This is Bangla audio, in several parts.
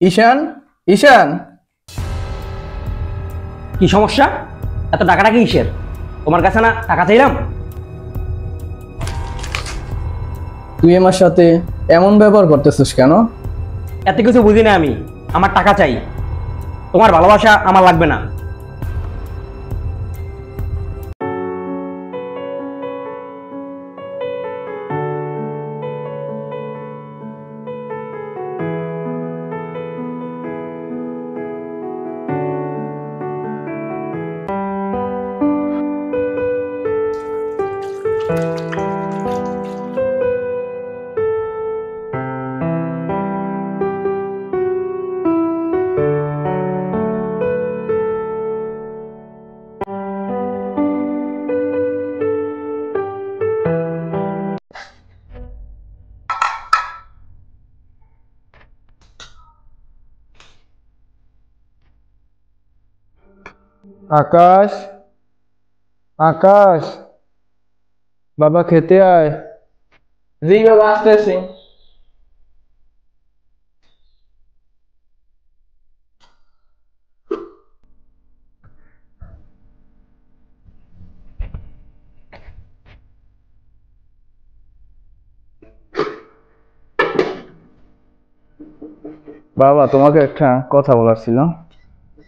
ঈশান, ঈশান, কি সমস্যা? এত টাকাটা কিসের? তোমার কাছে না টাকা চাইলাম? তুই আমার সাথে এমন ব্যবহার করতেছিস কেন? এত কিছু বুঝি না আমি। আমার টাকা চাই, তোমার ভালোবাসা আমার লাগবে না। আকাশ, আকাশ, বাবা খেতে আয়। জি বাবা, আসতেছি। বাবা, তোমাকে একটা কথা বলার ছিল।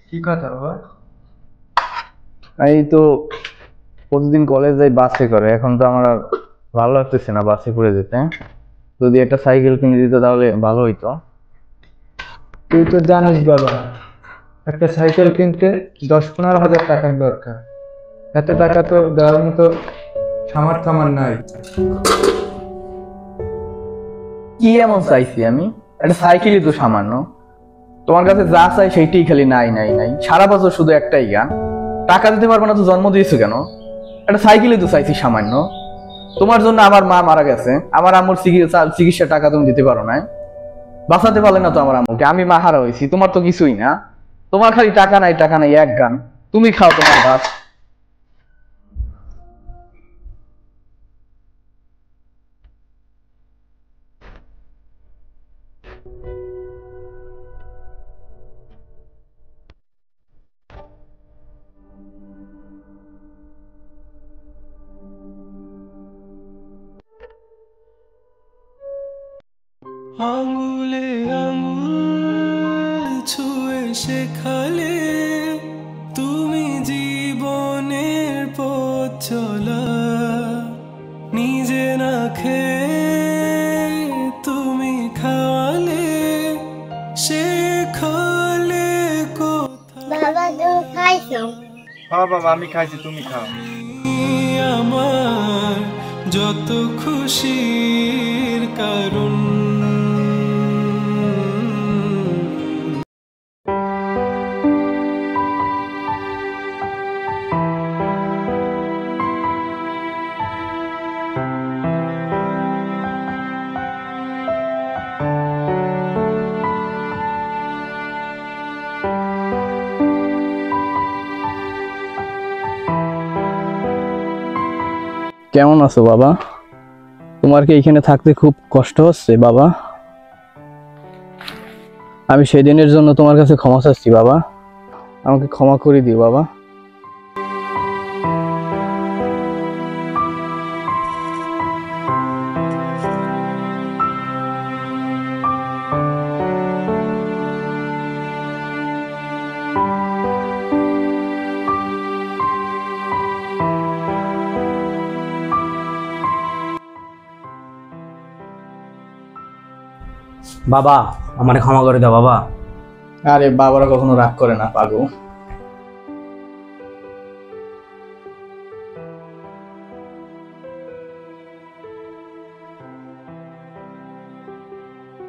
কি কথা বাবা? এই তো প্রতিদিন কলেজ যাই বাসে করে, এখন তো আমার আর ভালো লাগতেছে না বাসে করে যেতে। যদি একটা সাইকেল কিনে দিত তাহলে ভালো হইতো। তুই তো জানিস বাবা, একটা সাইকেল কিনতে 10-15 হাজার টাকার দরকার। এত টাকা তো দেওয়ার মতো সামর্থ্য আমার নাই। কি এমন চাইছি আমি? একটা সাইকেলই তো সামান্য। তোমার কাছে যা চাই সেইটাই খালি নাই নাই নাই, সারা বছর শুধু একটাই গান। টাকা দিতে পারবো না তো জন্ম দিয়েছো কেন? একটা সাইকেলই তো চাইছি সামান্য। তোমার জন্য আমার মা মারা গেছে, আমার আম্মুর চিকিৎসার টাকা তুমি দিতে পারো না, বাঁচাতে পারলে না তো আমার আম্মুকে। আমি মা হারা হয়েছি, তোমার তো কিছুই না। তোমার খালি টাকা নাই টাকা নাই এক গান। তুমি খাও তোমার ভাত। আঙুলে আঙুল ছুঁয়ে শেখালে তুমি জীবনের পথ চলা। নিজে না খেয়ে তুমি খাওয়ালে, শেখালে বাবা তুমি খাইছো? হ্যাঁ বাবা, আমি খাইছি, তুমি খাও। আমার যত খুশির কারণ। কেমন আছো বাবা? তোমার কি এখানে থাকতে খুব কষ্ট হচ্ছে বাবা? আমি সেদিনের জন্য তোমার কাছে ক্ষমা চাচ্ছি বাবা, আমাকে ক্ষমা করে দিও বাবা। বাবা, আমারে ক্ষমা করে দাও বাবা। আরে বাবারা কখনো রাগ করে না পাগল।